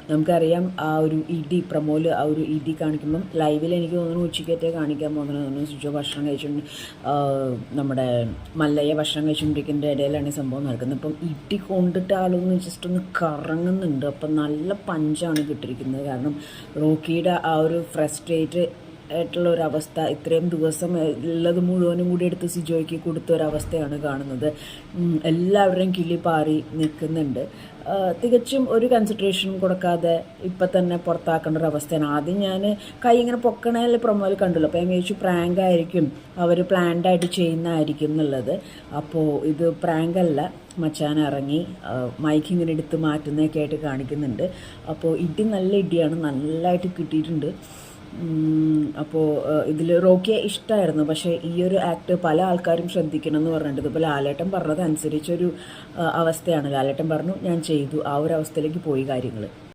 നമുക്കറിയാം ആ ഒരു ഇടി പ്രമോല് ആ ഒരു ഇടി കാണിക്കുമ്പം ലൈവിൽ എനിക്ക് തോന്നുന്നു ഉച്ചയ്ക്കറ്റേ കാണിക്കാൻ പോകുന്നത് സുജോ ഭക്ഷണം കഴിച്ചുകൊണ്ട് നമ്മുടെ മല്ലയ്യ ഭക്ഷണം കഴിച്ചുകൊണ്ടിരിക്കുന്നതിൻ്റെ ഇടയിലാണ് ഈ സംഭവം നടക്കുന്നത്. അപ്പം ഇടി കൊണ്ടിട്ട് ആളൊന്ന് ജസ്റ്റ് ഒന്ന് കറങ്ങുന്നുണ്ട്. അപ്പം നല്ല പഞ്ചാണ് കിട്ടിയിരിക്കുന്നത്. കാരണം റോക്കിയുടെ ആ ഒരു ഫ്രസ്ട്രേറ്റ് ആയിട്ടുള്ള ഒരവസ്ഥ ഇത്രയും ദിവസം ഉള്ളത് മുഴുവനും കൂടി എടുത്ത് സിജോയ്ക്ക് കൊടുത്ത ഒരവസ്ഥയാണ് കാണുന്നത്. എല്ലാവരുടെയും കിളി പാറി നിൽക്കുന്നുണ്ട്. തികച്ചും ഒരു കൺസിഡറേഷനും കൊടുക്കാതെ ഇപ്പം തന്നെ പുറത്താക്കേണ്ട ഒരു അവസ്ഥയാണ്. ആദ്യം ഞാൻ കൈ ഇങ്ങനെ പൊക്കണേൽ പ്രൊമോയിൽ കണ്ടുള്ളൂ. അപ്പോൾ ഞാൻ വിചാരിച്ചു പ്രാങ്ക് ആയിരിക്കും, അവർ പ്ലാൻഡായിട്ട് ചെയ്യുന്നതായിരിക്കും എന്നുള്ളത്. അപ്പോൾ ഇത് പ്രാങ്കല്ല, മച്ചാൻ ഇറങ്ങി മൈക്ക് ഇങ്ങനെ എടുത്ത് മാറ്റുന്നതൊക്കെ ആയിട്ട് കാണിക്കുന്നുണ്ട്. അപ്പോൾ ഇടി നല്ല ഇടിയാണ്, നല്ലതായിട്ട് കിട്ടിയിട്ടുണ്ട്. അപ്പോൾ ഇതിൽ റോക്കിയെ ഇഷ്ടമായിരുന്നു. പക്ഷേ ഈ ഒരു ആക്ട് പല ആൾക്കാരും ശ്രദ്ധിക്കണം എന്ന് പറഞ്ഞിട്ട് ഇപ്പോൾ ലാലേട്ടൻ പറഞ്ഞത് അനുസരിച്ചൊരു അവസ്ഥയാണ്. ലാലേട്ടൻ പറഞ്ഞു ഞാൻ ചെയ്തു, ആ ഒരു അവസ്ഥയിലേക്ക് പോയി കാര്യങ്ങൾ.